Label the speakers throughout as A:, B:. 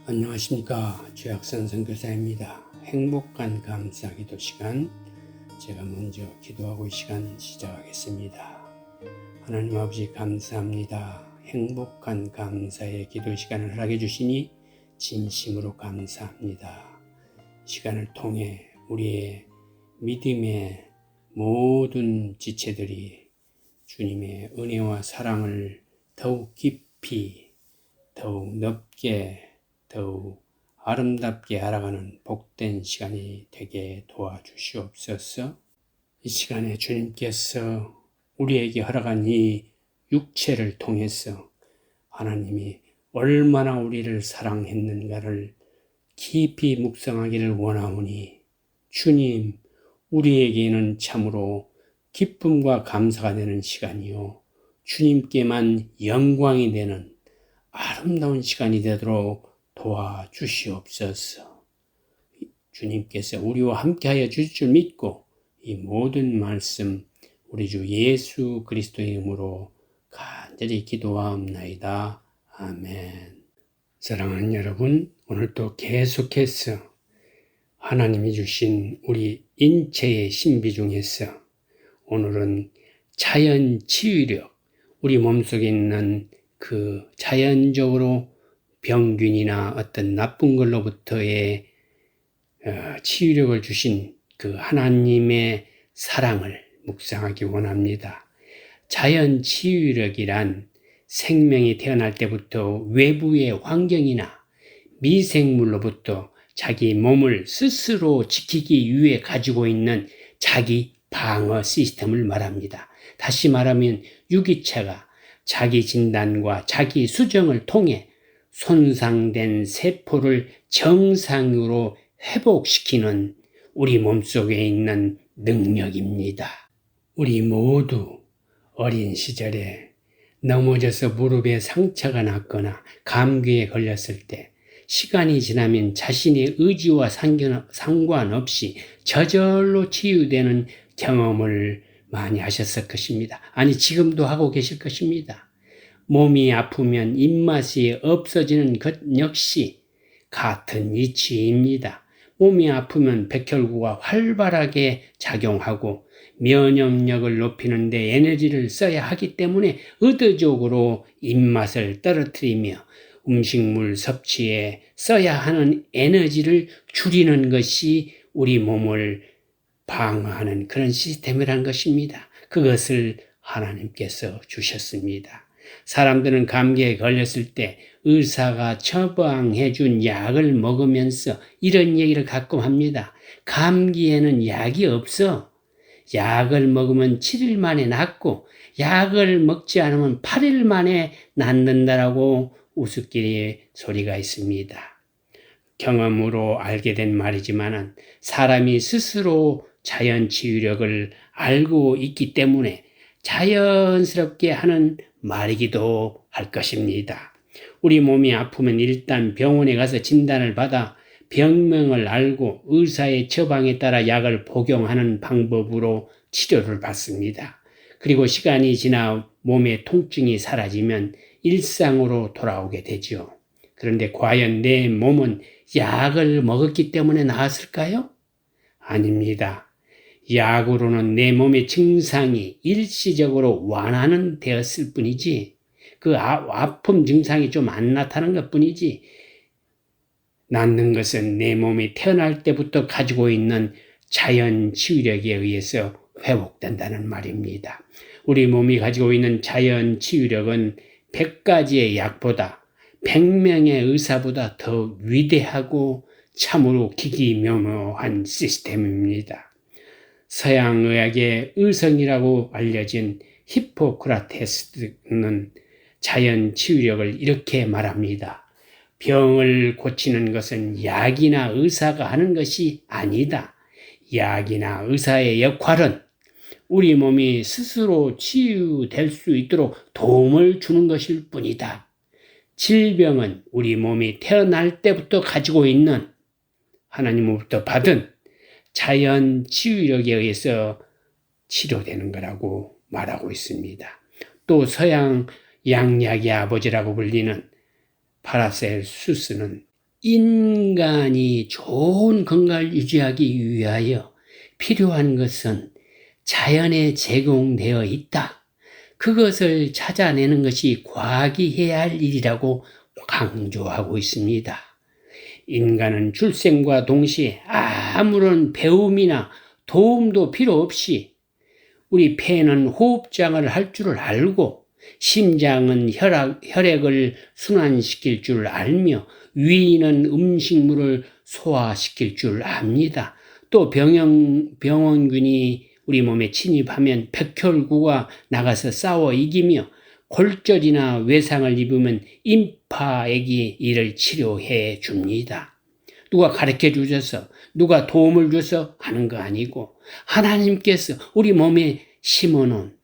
A: 안녕하십니까. 최학선 선교사입니다. 행복한 감사 기도 시간, 제가 먼저 기도하고 이 시간 시작하겠습니다. 하나님 아버지 감사합니다. 행복한 감사의 기도 시간을 허락해 주시니 진심으로 감사합니다. 시간을 통해 우리의 믿음의 모든 지체들이 주님의 은혜와 사랑을 더욱 깊이, 더욱 넓게, 더욱 아름답게 알아가는 복된 시간이 되게 도와주시옵소서. 이 시간에 주님께서 우리에게 허락한 이 육체를 통해서 하나님이 얼마나 우리를 사랑했는가를 깊이 묵상하기를 원하오니, 주님, 우리에게는 참으로 기쁨과 감사가 되는 시간이요, 주님께만 영광이 되는 아름다운 시간이 되도록 도와주시옵소서. 주님께서 우리와 함께하여 주실 줄 믿고 이 모든 말씀 우리 주 예수 그리스도의 이름으로 간절히 기도하옵나이다. 아멘. 사랑하는 여러분, 오늘도 계속해서 하나님이 주신 우리 인체의 신비 중에서 오늘은 자연 치유력, 우리 몸속에 있는 그 자연적으로 병균이나 어떤 나쁜 걸로부터의 치유력을 주신 그 하나님의 사랑을 묵상하기 원합니다. 자연 치유력이란 생명이 태어날 때부터 외부의 환경이나 미생물로부터 자기 몸을 스스로 지키기 위해 가지고 있는 자기 방어 시스템을 말합니다. 다시 말하면 유기체가 자기 진단과 자기 수정을 통해 손상된 세포를 정상으로 회복시키는 우리 몸속에 있는 능력입니다. 우리 모두 어린 시절에 넘어져서 무릎에 상처가 났거나 감기에 걸렸을 때 시간이 지나면 자신의 의지와 상관없이 저절로 치유되는 경험을 많이 하셨을 것입니다. 아니, 지금도 하고 계실 것입니다. 몸이 아프면 입맛이 없어지는 것 역시 같은 이치입니다. 몸이 아프면 백혈구가 활발하게 작용하고 면역력을 높이는 데 에너지를 써야 하기 때문에 의도적으로 입맛을 떨어뜨리며 음식물 섭취에 써야 하는 에너지를 줄이는 것이 우리 몸을 방어하는 그런 시스템이라는 것입니다. 그것을 하나님께서 주셨습니다. 사람들은 감기에 걸렸을 때 의사가 처방해 준 약을 먹으면서 이런 얘기를 가끔 합니다. 감기에는 약이 없어. 약을 먹으면 7일 만에 낫고 약을 먹지 않으면 8일 만에 낫는다라고 우스갯소리 소리가 있습니다. 경험으로 알게 된 말이지만 사람이 스스로 자연 치유력을 알고 있기 때문에 자연스럽게 하는 말이기도 할 것입니다. 우리 몸이 아프면 일단 병원에 가서 진단을 받아 병명을 알고 의사의 처방에 따라 약을 복용하는 방법으로 치료를 받습니다. 그리고 시간이 지나 몸의 통증이 사라지면 일상으로 돌아오게 되죠. 그런데 과연 내 몸은 약을 먹었기 때문에 나았을까요? 아닙니다. 약으로는 내 몸의 증상이 일시적으로 완화는 되었을 뿐이지, 그 아픔 증상이 좀 안 나타난 것 뿐이지, 낫는 것은 내 몸이 태어날 때부터 가지고 있는 자연 치유력에 의해서 회복된다는 말입니다. 우리 몸이 가지고 있는 자연 치유력은 100가지의 약보다 100명의 의사보다 더 위대하고 참으로 기기묘묘한 시스템입니다. 서양의학의 의성이라고 알려진 히포크라테스는 자연 치유력을 이렇게 말합니다. 병을 고치는 것은 약이나 의사가 하는 것이 아니다. 약이나 의사의 역할은 우리 몸이 스스로 치유될 수 있도록 도움을 주는 것일 뿐이다. 질병은 우리 몸이 태어날 때부터 가지고 있는 하나님으로부터 받은 자연 치유력에 의해서 치료되는 거라고 말하고 있습니다. 또 서양 양약의 아버지라고 불리는 파라셀수스는 인간이 좋은 건강을 유지하기 위하여 필요한 것은 자연에 제공되어 있다. 그것을 찾아내는 것이 과학이 해야 할 일이라고 강조하고 있습니다. 인간은 출생과 동시에 아무런 배움이나 도움도 필요 없이 우리 폐는 호흡장을 할 줄을 알고 심장은 혈액을 순환시킬 줄 알며 위는 음식물을 소화시킬 줄 압니다. 또 병원균이 우리 몸에 침입하면 백혈구가 나가서 싸워 이기며 골절이나 외상을 입으면 임파액이 이를 치료해 줍니다. 누가 가르쳐 주셔서 누가 도움을 줘서 하는 거 아니고 하나님께서 우리 몸에 심어놓은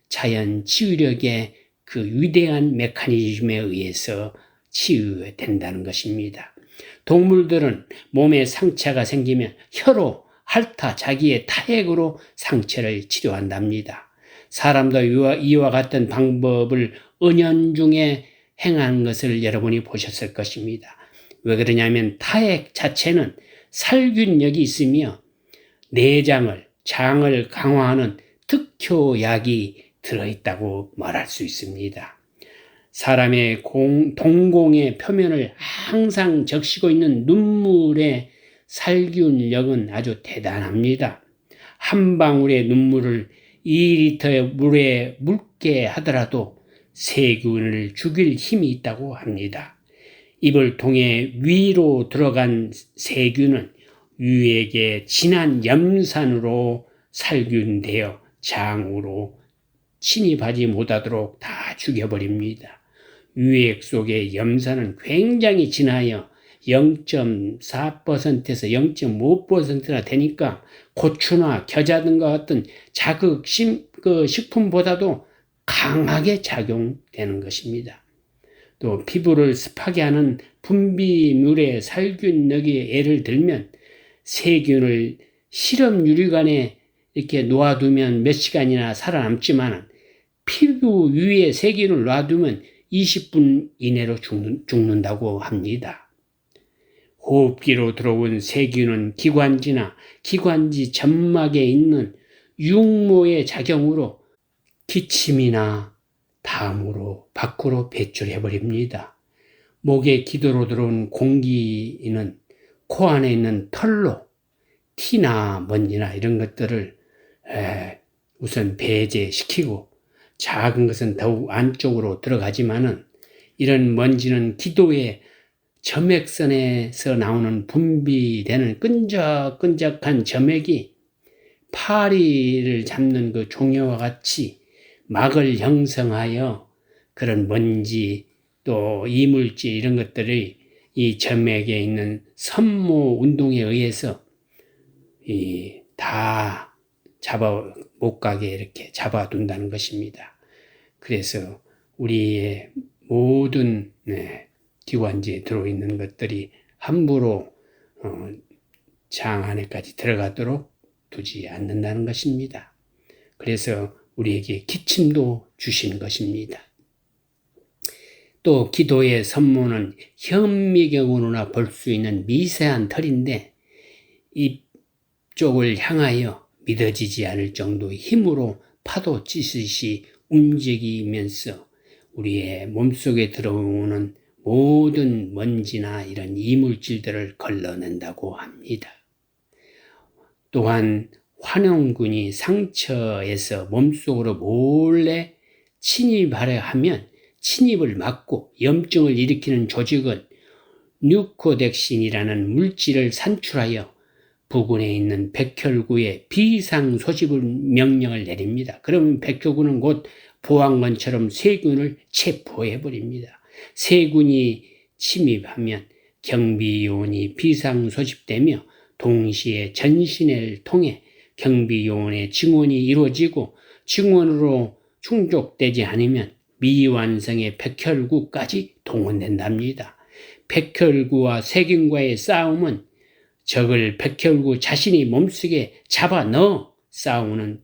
A: 자연 치유력의 그 위대한 메커니즘에 의해서 치유된다는 것입니다. 동물들은 몸에 상처가 생기면 혀로 핥아 자기의 타액으로 상처를 치료한답니다. 사람도 이와 같은 방법을 은연중에 행하는 것을 여러분이 보셨을 것입니다. 왜 그러냐면 타액 자체는 살균력이 있으며 내장을, 장을 강화하는 특효약이 들어있다고 말할 수 있습니다. 사람의 동공의 표면을 항상 적시고 있는 눈물의 살균력은 아주 대단합니다. 한 방울의 눈물을 2리터의 물에 묽게 하더라도 세균을 죽일 힘이 있다고 합니다. 입을 통해 위로 들어간 세균은 위액의 진한 염산으로 살균되어 장으로 침입하지 못하도록 다 죽여버립니다. 위액 속의 염산은 굉장히 진하여 0.4%에서 0.5%나 되니까 고추나 겨자 등과 같은 자극 식품보다도 강하게 작용되는 것입니다. 또 피부를 습하게 하는 분비물의 살균력이 예를 들면 세균을 실험 유리관에 이렇게 놓아두면 몇 시간이나 살아남지만 피부 위에 세균을 놔두면 20분 이내로 죽는다고 합니다. 호흡기로 들어온 세균은 기관지나 기관지 점막에 있는 육모의 작용으로 기침이나 담으로 밖으로 배출해버립니다. 목에 기도로 들어온 공기는 코 안에 있는 털로 티나 먼지나 이런 것들을 우선 배제시키고 작은 것은 더욱 안쪽으로 들어가지만은 이런 먼지는 기도의 점액선에서 나오는 분비되는 끈적끈적한 점액이 파리를 잡는 그 종려와 같이 막을 형성하여 그런 먼지 또 이물질 이런 것들이 이 점액에 있는 섬모 운동에 의해서 다 못 가게 이렇게 잡아둔다는 것입니다. 그래서 우리의 모든 기관지에 들어있는 것들이 함부로 장 안에까지 들어가도록 두지 않는다는 것입니다. 그래서 우리에게 기침도 주신 것입니다. 또 기도의 선모는 현미경으로나 볼 수 있는 미세한 털인데 이쪽을 향하여 믿어지지 않을 정도의 힘으로 파도 찌듯이 움직이면서 우리의 몸속에 들어오는 모든 먼지나 이런 이물질들을 걸러낸다고 합니다. 또한 환원군이 상처에서 몸속으로 몰래 침입하려 하면 침입을 막고 염증을 일으키는 조직은 뉴코덱신이라는 물질을 산출하여 부근에 있는 백혈구에 비상소집을 명령을 내립니다. 그러면 백혈구는 곧 보안관처럼 세균을 체포해버립니다. 세균이 침입하면 경비요원이 비상소집되며 동시에 전신을 통해 경비요원의 증원이 이루어지고 증원으로 충족되지 않으면 미완성의 백혈구까지 동원된답니다. 백혈구와 세균과의 싸움은 적을 백혈구 자신이 몸속에 잡아넣어 싸우는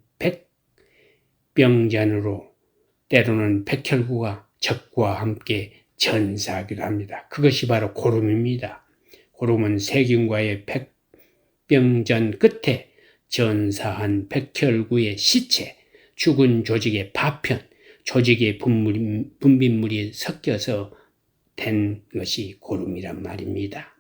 A: 백병전으로 때로는 백혈구가 적과 함께 전사하기도 합니다. 그것이 바로 고름입니다. 고름은 세균과의 백병전 끝에 전사한 백혈구의 시체, 죽은 조직의 파편, 조직의 분비물이 섞여서 된 것이 고름이란 말입니다.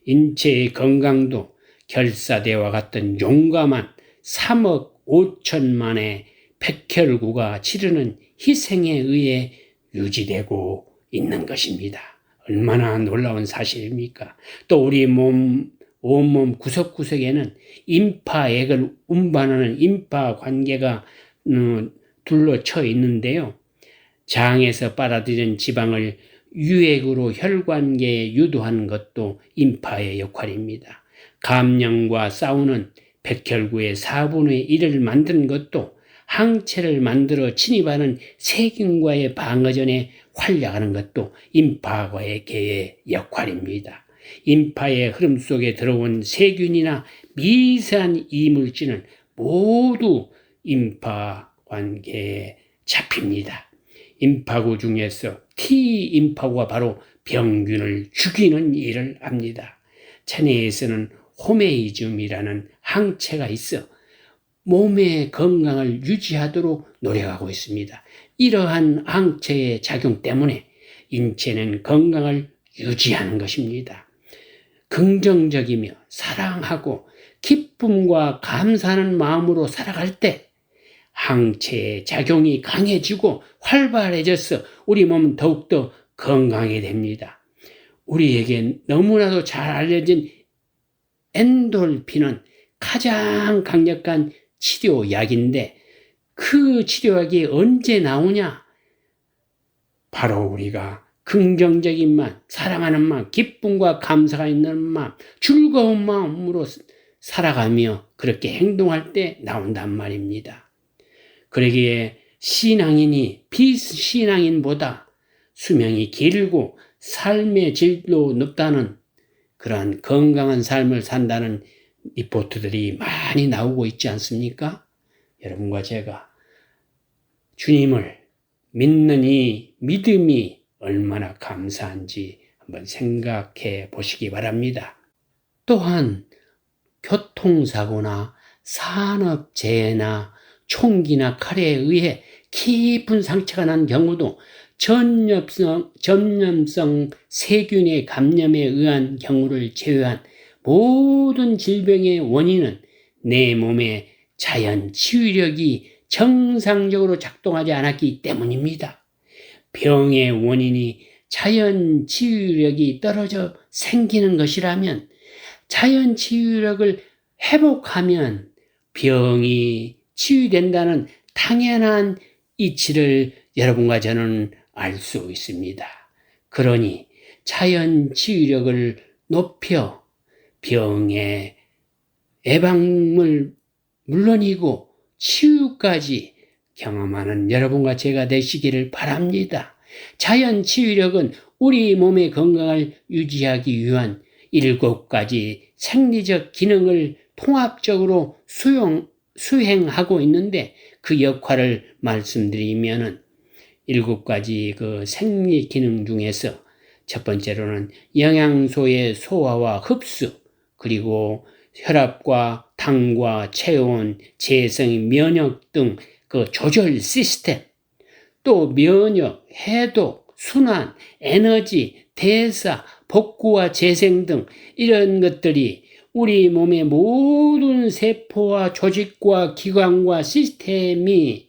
A: 인체의 건강도 결사대와 같은 용감한 3억 5천만의 백혈구가 치르는 희생에 의해 유지되고 있는 것입니다. 얼마나 놀라운 사실입니까? 또 우리 온몸 구석구석에는 임파액을 운반하는 임파관계가 둘러쳐 있는데요. 장에서 빨아들인 지방을 유액으로 혈관계에 유도하는 것도 임파의 역할입니다. 감염과 싸우는 백혈구의 4분의 1을 만든 것도 항체를 만들어 침입하는 세균과의 방어전에 활약하는 것도 임파계의 역할입니다. 임파의 흐름 속에 들어온 세균이나 미세한 이물질은 모두 임파 관계에 잡힙니다. 임파구 중에서 T임파구가 바로 병균을 죽이는 일을 합니다. 체내에서는 호메이즘이라는 항체가 있어 몸의 건강을 유지하도록 노력하고 있습니다. 이러한 항체의 작용 때문에 인체는 건강을 유지하는 것입니다. 긍정적이며 사랑하고 기쁨과 감사하는 마음으로 살아갈 때 항체의 작용이 강해지고 활발해져서 우리 몸은 더욱더 건강하게 됩니다. 우리에게 너무나도 잘 알려진 엔돌핀은 가장 강력한 치료약인데 그 치료약이 언제 나오냐? 바로 우리가 긍정적인 마음, 사랑하는 마음, 기쁨과 감사가 있는 마음, 즐거운 마음으로 살아가며 그렇게 행동할 때 나온단 말입니다. 그러기에 신앙인이 비신앙인보다 수명이 길고 삶의 질도 높다는 그러한 건강한 삶을 산다는 리포트들이 많이 나오고 있지 않습니까? 여러분과 제가 주님을 믿는 이 믿음이 얼마나 감사한지 한번 생각해 보시기 바랍니다. 또한 교통사고나 산업재해나 총기나 칼에 의해 깊은 상처가 난 경우도 전염성 세균의 감염에 의한 경우를 제외한 모든 질병의 원인은 내 몸의 자연 치유력이 정상적으로 작동하지 않았기 때문입니다. 병의 원인이 자연 치유력이 떨어져 생기는 것이라면 자연 치유력을 회복하면 병이 치유된다는 당연한 이치를 여러분과 저는 알 수 있습니다. 그러니 자연 치유력을 높여 병의 예방을 물론이고 치유까지 경험하는 여러분과 제가 되시기를 바랍니다. 자연 치유력은 우리 몸의 건강을 유지하기 위한 7가지 생리적 기능을 통합적으로 수행하고 있는데 그 역할을 말씀드리면은 7가지 그 생리 기능 중에서 첫 번째로는 영양소의 소화와 흡수, 그리고 혈압과 당과 체온, 재생, 면역 등 그 조절 시스템, 또 면역, 해독, 순환, 에너지, 대사, 복구와 재생 등 이런 것들이 우리 몸의 모든 세포와 조직과 기관과 시스템이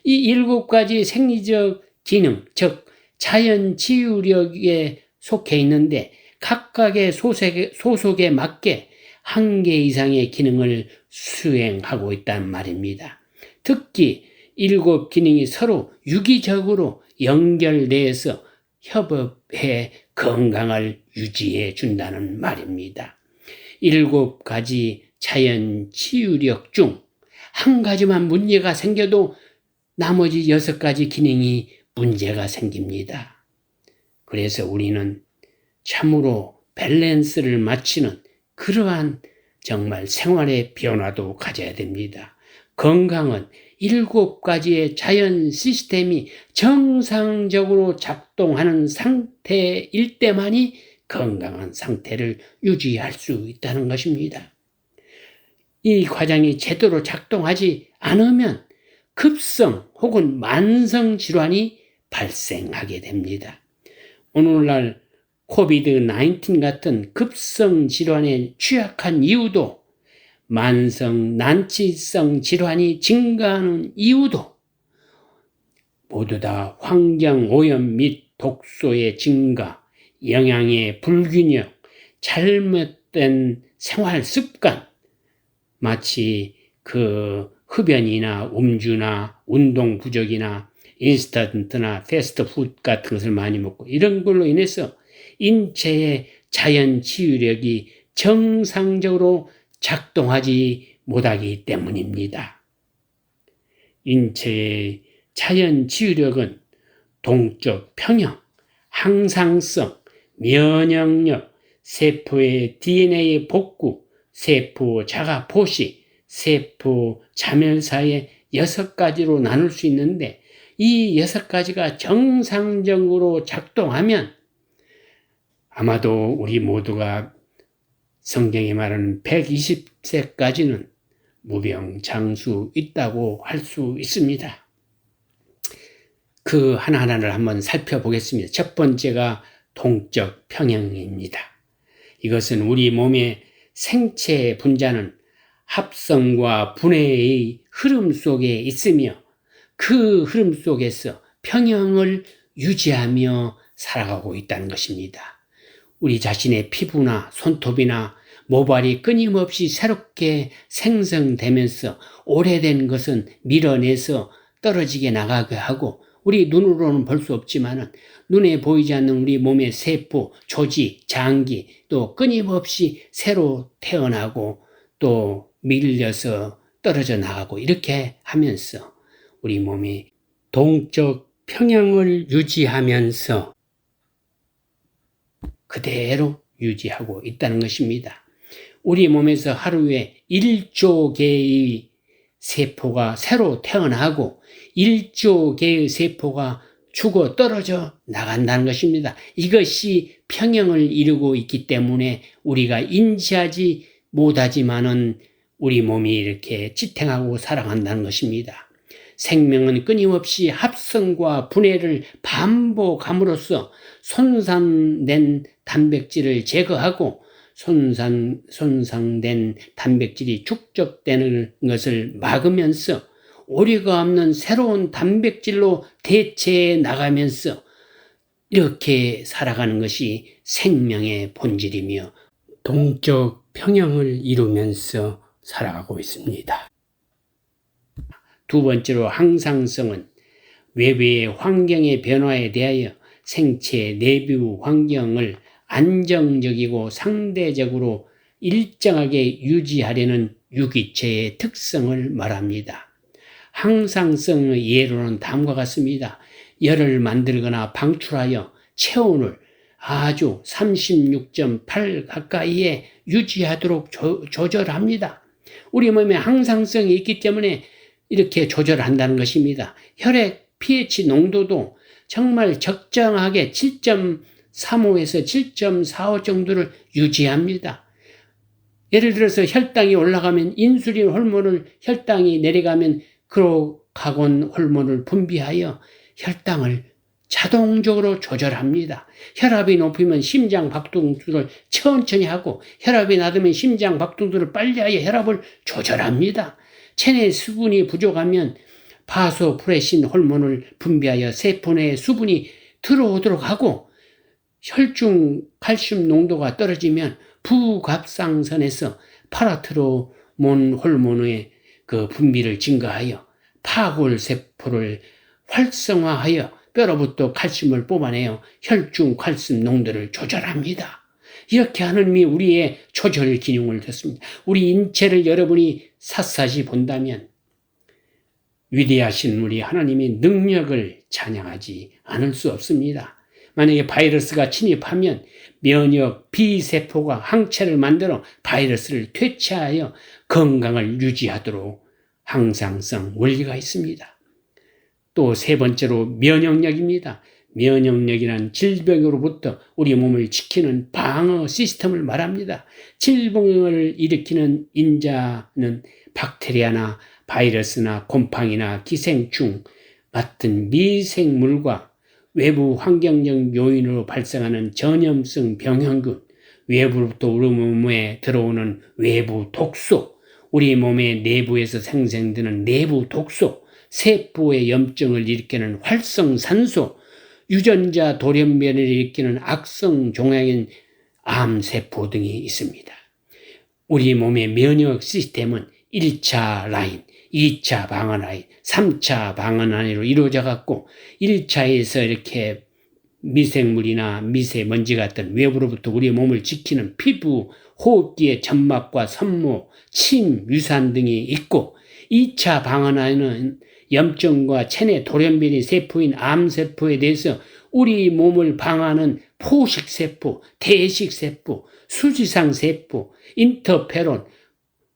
A: 이 7가지 생리적 기능, 즉 자연 치유력에 속해 있는데 각각의 소속에 맞게 1개 이상의 기능을 수행하고 있단 말입니다. 특히 7 기능이 서로 유기적으로 연결돼서 협업해 건강을 유지해 준다는 말입니다. 7가지 자연 치유력 중 1가지만 문제가 생겨도 나머지 6가지 기능이 문제가 생깁니다. 그래서 우리는 참으로 밸런스를 맞추는 그러한 정말 생활의 변화도 가져야 됩니다. 건강은 7가지의 자연 시스템이 정상적으로 작동하는 상태일 때만이 건강한 상태를 유지할 수 있다는 것입니다. 이 과정이 제대로 작동하지 않으면 급성 혹은 만성 질환이 발생하게 됩니다. 오늘날 코비드-19 같은 급성 질환에 취약한 이유도, 만성 난치성 질환이 증가하는 이유도 모두 다 환경 오염 및 독소의 증가, 영양의 불균형, 잘못된 생활 습관, 마치 그 흡연이나 음주나 운동 부족이나 인스턴트나 패스트푸드 같은 것을 많이 먹고 이런 걸로 인해서 인체의 자연 치유력이 정상적으로 작동하지 못하기 때문입니다. 인체의 자연 치유력은 동적 평형, 항상성, 면역력, 세포의 DNA 복구, 세포 자가 포식, 세포 자멸사의 6가지로 나눌 수 있는데 이 6가지가 정상적으로 작동하면 아마도 우리 모두가 성경에 말하는 120세까지는 무병장수 있다고 할 수 있습니다. 그 하나하나를 한번 살펴보겠습니다. 첫 번째가 동적 평형입니다. 이것은 우리 몸의 생체 분자는 합성과 분해의 흐름 속에 있으며 그 흐름 속에서 평형을 유지하며 살아가고 있다는 것입니다. 우리 자신의 피부나 손톱이나 모발이 끊임없이 새롭게 생성되면서 오래된 것은 밀어내서 떨어지게 나가게 하고 우리 눈으로는 볼 수 없지만 눈에 보이지 않는 우리 몸의 세포, 조직, 장기 또 끊임없이 새로 태어나고 또 밀려서 떨어져 나가고 이렇게 하면서 우리 몸이 동적 평형을 유지하면서 그대로 유지하고 있다는 것입니다. 우리 몸에서 하루에 1조 개의 세포가 새로 태어나고 1조 개의 세포가 죽어 떨어져 나간다는 것입니다. 이것이 평형을 이루고 있기 때문에 우리가 인지하지 못하지만은 우리 몸이 이렇게 지탱하고 살아간다는 것입니다. 생명은 끊임없이 합성과 분해를 반복함으로써 손상된 단백질을 제거하고 손상된 단백질이 축적되는 것을 막으면서 오류가 없는 새로운 단백질로 대체해 나가면서 이렇게 살아가는 것이 생명의 본질이며 동적 평형을 이루면서 살아가고 있습니다. 두 번째로 항상성은 외부의 환경의 변화에 대하여 생체 내부 환경을 안정적이고 상대적으로 일정하게 유지하려는 유기체의 특성을 말합니다. 항상성의 예로는 다음과 같습니다. 열을 만들거나 방출하여 체온을 아주 36.8 가까이에 유지하도록 조절합니다. 우리 몸에 항상성이 있기 때문에 이렇게 조절한다는 것입니다. 혈액 pH 농도도 정말 적정하게 7.35에서 7.45 정도를 유지합니다. 예를 들어서 혈당이 올라가면 인슐린 호르몬을, 혈당이 내려가면 그로카곤 호르몬을 분비하여 혈당을 자동적으로 조절합니다. 혈압이 높으면 심장 박동수를 천천히 하고 혈압이 낮으면 심장 박동수를 빨리 하여 혈압을 조절합니다. 체내 수분이 부족하면 바소프레신 호르몬을 분비하여 세포 내에 수분이 들어오도록 하고 혈중 칼슘 농도가 떨어지면 부갑상선에서 파라트로몬 호르몬의 그 분비를 증가하여 파골세포를 활성화하여 뼈로부터 칼슘을 뽑아내어 혈중 칼슘 농도를 조절합니다. 이렇게 하느님이 우리의 조절 기능을 줬습니다. 우리 인체를 여러분이 샅샅이 본다면 위대하신 우리 하나님의 능력을 찬양하지 않을 수 없습니다. 만약에 바이러스가 침입하면 면역 B세포가 항체를 만들어 바이러스를 퇴치하여 건강을 유지하도록 항상성 원리가 있습니다. 또 세 번째로 면역력입니다. 면역력이란 질병으로부터 우리 몸을 지키는 방어 시스템을 말합니다. 질병을 일으키는 인자는 박테리아나 바이러스나 곰팡이나 기생충 같은 미생물과 외부 환경적 요인으로 발생하는 전염성 병형균, 외부로부터 우리 몸에 들어오는 외부 독소, 우리 몸의 내부에서 생성되는 내부 독소, 세포의 염증을 일으키는 활성산소, 유전자 돌연변이를 일으키는 악성 종양인 암세포 등이 있습니다. 우리 몸의 면역 시스템은 1차 라인, 2차 방어 라인, 3차 방어 라인으로 이루어져 갖고 1차에서 이렇게 미생물이나 미세먼지 같은 외부로부터 우리 몸을 지키는 피부, 호흡기의 점막과 섬모, 침, 유산 등이 있고 2차 방어 라인은 염증과 체내 돌연변이 세포인 암세포에 대해서 우리 몸을 방어하는 포식세포, 대식세포, 수지상세포, 인터페론,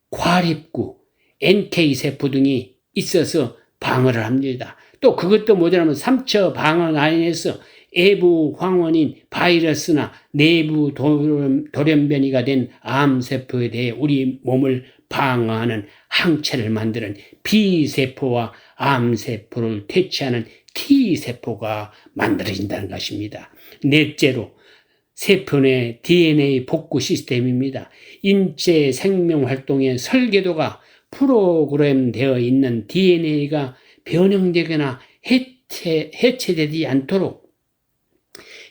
A: 과립구, NK세포 등이 있어서 방어를 합니다. 또 그것도 모자라면 3차 방어 라인에서 외부 황원인 바이러스나 내부 돌연변이가 된 암세포에 대해 우리 몸을 방어하는 항체를 만드는 B세포와 암세포를 퇴치하는 T세포가 만들어진다는 것입니다. 넷째로 세포 내 DNA 복구 시스템입니다. 인체 생명활동의 설계도가 프로그램되어 있는 DNA가 변형되거나 해체되지 않도록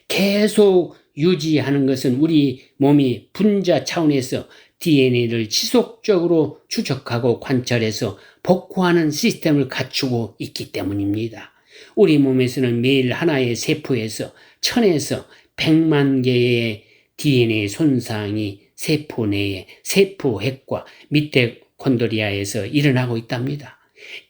A: 계속 유지하는 것은 우리 몸이 분자 차원에서 DNA를 지속적으로 추적하고 관찰해서 복구하는 시스템을 갖추고 있기 때문입니다. 우리 몸에서는 매일 하나의 세포에서 1000에서 100만 개의 DNA 손상이 세포 내에 세포핵과 미토콘드리아에서 일어나고 있답니다.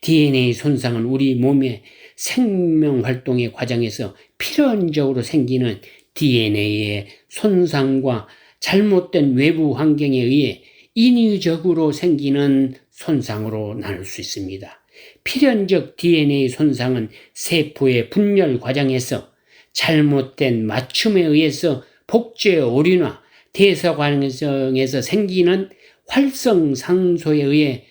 A: DNA 손상은 우리 몸의 생명활동의 과정에서 필연적으로 생기는 DNA의 손상과 잘못된 외부 환경에 의해 인위적으로 생기는 손상으로 나눌 수 있습니다. 필연적 DNA 손상은 세포의 분열 과정에서 잘못된 맞춤에 의해서 복제 오류나 대사 과정에서 생기는 활성산소에 의해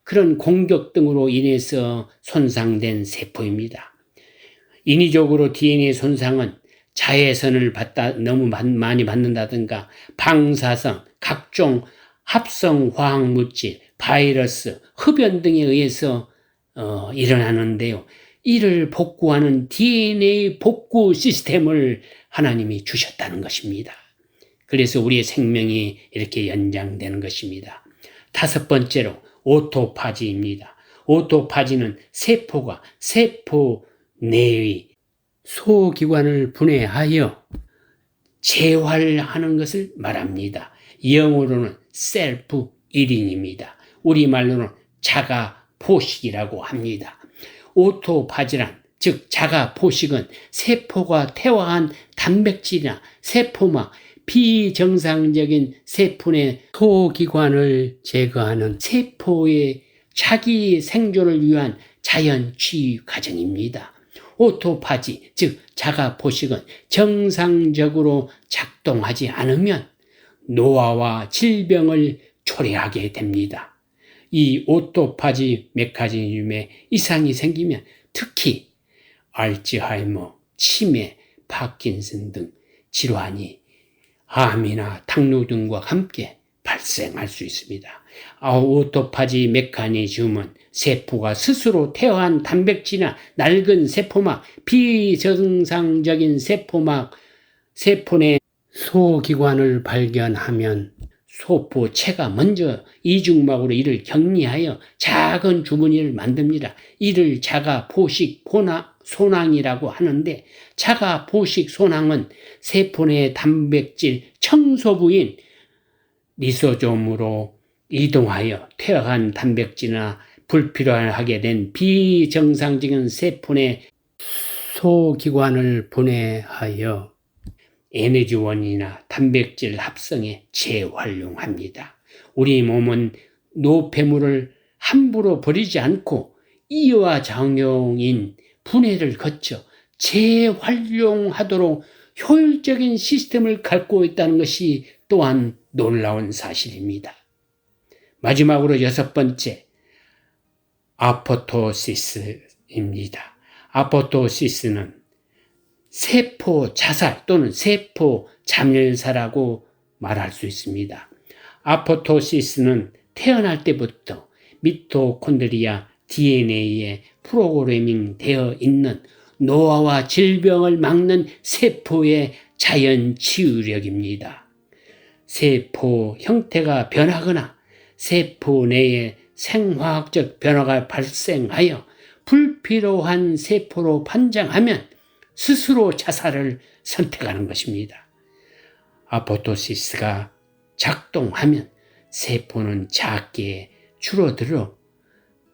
A: 그런 공격 등으로 인해서 손상된 세포입니다. 인위적으로 DNA 손상은 자외선을 너무 많이 받는다든가 방사성, 각종 합성 화학물질, 바이러스, 흡연 등에 의해서 일어나는데요. 이를 복구하는 DNA 복구 시스템을 하나님이 주셨다는 것입니다. 그래서 우리의 생명이 이렇게 연장되는 것입니다. 다섯 번째로 오토파지입니다. 오토파지는 세포가 세포 내의 소기관을 분해하여 재활하는 것을 말합니다. 영어로는 셀프 이링입니다. 우리말로는 자가 포식이라고 합니다. 오토파지란 즉 자가 포식은 세포가 퇴화한 단백질이나 세포막 비정상적인 세포 내 소기관을 제거하는 세포의 자기 생존을 위한 자연 치유 과정입니다. 오토파지, 즉 자가 포식은 정상적으로 작동하지 않으면 노화와 질병을 초래하게 됩니다. 이 오토파지 메커니즘에 이상이 생기면 특히 알츠하이머, 치매, 파킨슨 등 질환이 암이나 당뇨 등과 함께 발생할 수 있습니다. 오토파지 메커니즘은 세포가 스스로 퇴화한 단백질이나 낡은 세포막, 비정상적인 세포막, 세포 내 소기관을 발견하면 소포체가 먼저 이중막으로 이를 격리하여 작은 주머니를 만듭니다. 이를 자가 포식 소낭이라고 하는데 자가 포식 소낭은 세포 내 단백질 청소부인 리소솜으로 이동하여 퇴화한 단백질이나 불필요하게 된 비정상적인 세포의 소기관을 분해하여 에너지원이나 단백질 합성에 재활용합니다. 우리 몸은 노폐물을 함부로 버리지 않고 이화작용인 분해를 거쳐 재활용하도록 효율적인 시스템을 갖고 있다는 것이 또한 놀라운 사실입니다. 마지막으로 6번째, 아포토시스입니다. 아포토시스는 세포 자살 또는 세포 자멸사라고 말할 수 있습니다. 아포토시스는 태어날 때부터 미토콘드리아 DNA에 프로그래밍 되어 있는 노화와 질병을 막는 세포의 자연 치유력입니다. 세포 형태가 변하거나 세포 내에 생화학적 변화가 발생하여 불필요한 세포로 판정하면 스스로 자살을 선택하는 것입니다. 아포토시스가 작동하면 세포는 작게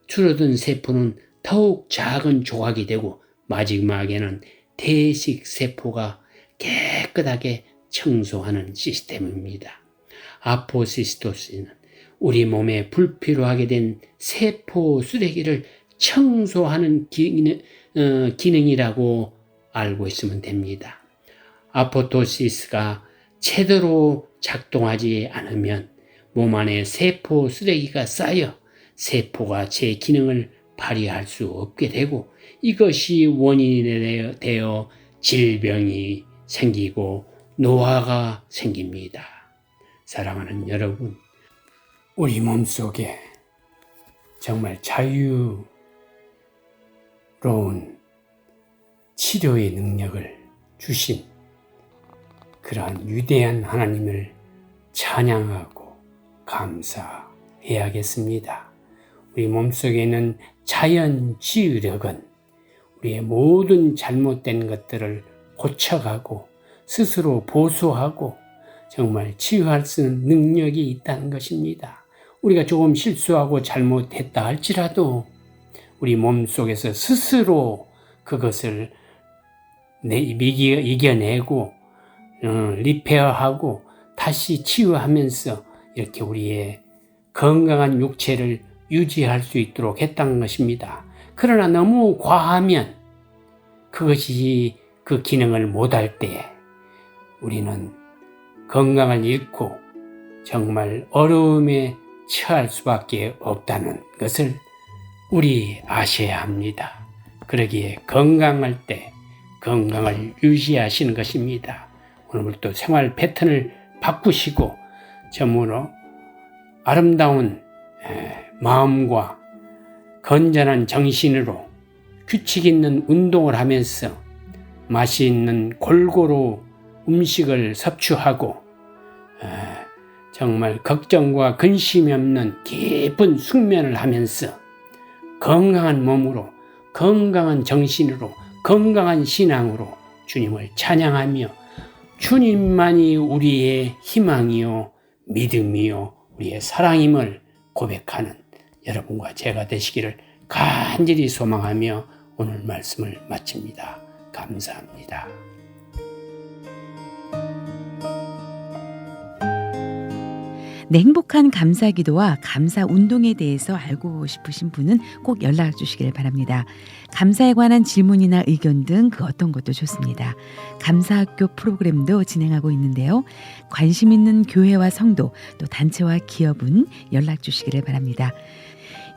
A: 줄어든 세포는 더욱 작은 조각이 되고 마지막에는 대식 세포가 깨끗하게 청소하는 시스템입니다. 아포시토시스는 우리 몸에 불필요하게 된 세포 쓰레기를 청소하는 기능이라고 알고 있으면 됩니다. 아포토시스가 제대로 작동하지 않으면 몸 안에 세포 쓰레기가 쌓여 세포가 제 기능을 발휘할 수 없게 되고 이것이 원인이 되어 질병이 생기고 노화가 생깁니다. 사랑하는 여러분, 우리 몸속에 정말 자유로운 치료의 능력을 주신 그러한 위대한 하나님을 찬양하고 감사해야겠습니다. 우리 몸속에 있는 자연 치유력은 우리의 모든 잘못된 것들을 고쳐가고 스스로 보수하고 정말 치유할 수 있는 능력이 있다는 것입니다. 우리가 조금 실수하고 잘못했다 할지라도 우리 몸속에서 스스로 그것을 이겨내고 리페어하고 다시 치유하면서 이렇게 우리의 건강한 육체를 유지할 수 있도록 했다는 것입니다. 그러나 너무 과하면 그것이 그 기능을 못할 때 우리는 건강을 잃고 정말 어려움에 처할 수밖에 없다는 것을 우리 아셔야 합니다. 그러기에 건강할 때 건강을 유지하시는 것입니다. 오늘부터 생활 패턴을 바꾸시고 전무로 아름다운 마음과 건전한 정신으로 규칙 있는 운동을 하면서 맛있는 골고루 음식을 섭취하고 정말 걱정과 근심이 없는 깊은 숙면을 하면서 건강한 몸으로 건강한 정신으로 건강한 신앙으로 주님을 찬양하며 주님만이 우리의 희망이요 믿음이요 우리의 사랑임을 고백하는 여러분과 제가 되시기를 간절히 소망하며 오늘 말씀을 마칩니다. 감사합니다.
B: 네, 행복한 감사 기도와 감사 운동에 대해서 알고 싶으신 분은 꼭 연락 주시길 바랍니다. 감사에 관한 질문이나 의견 등 그 어떤 것도 좋습니다. 감사학교 프로그램도 진행하고 있는데요. 관심 있는 교회와 성도 또 단체와 기업은 연락 주시기를 바랍니다.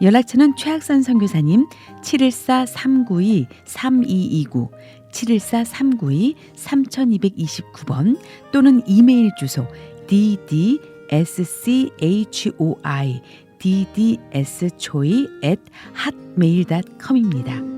B: 연락처는 최학선 선교사님 714-392-3229 714-392-3229번 또는 이메일 주소 ddschoi@hotmail.com입니다.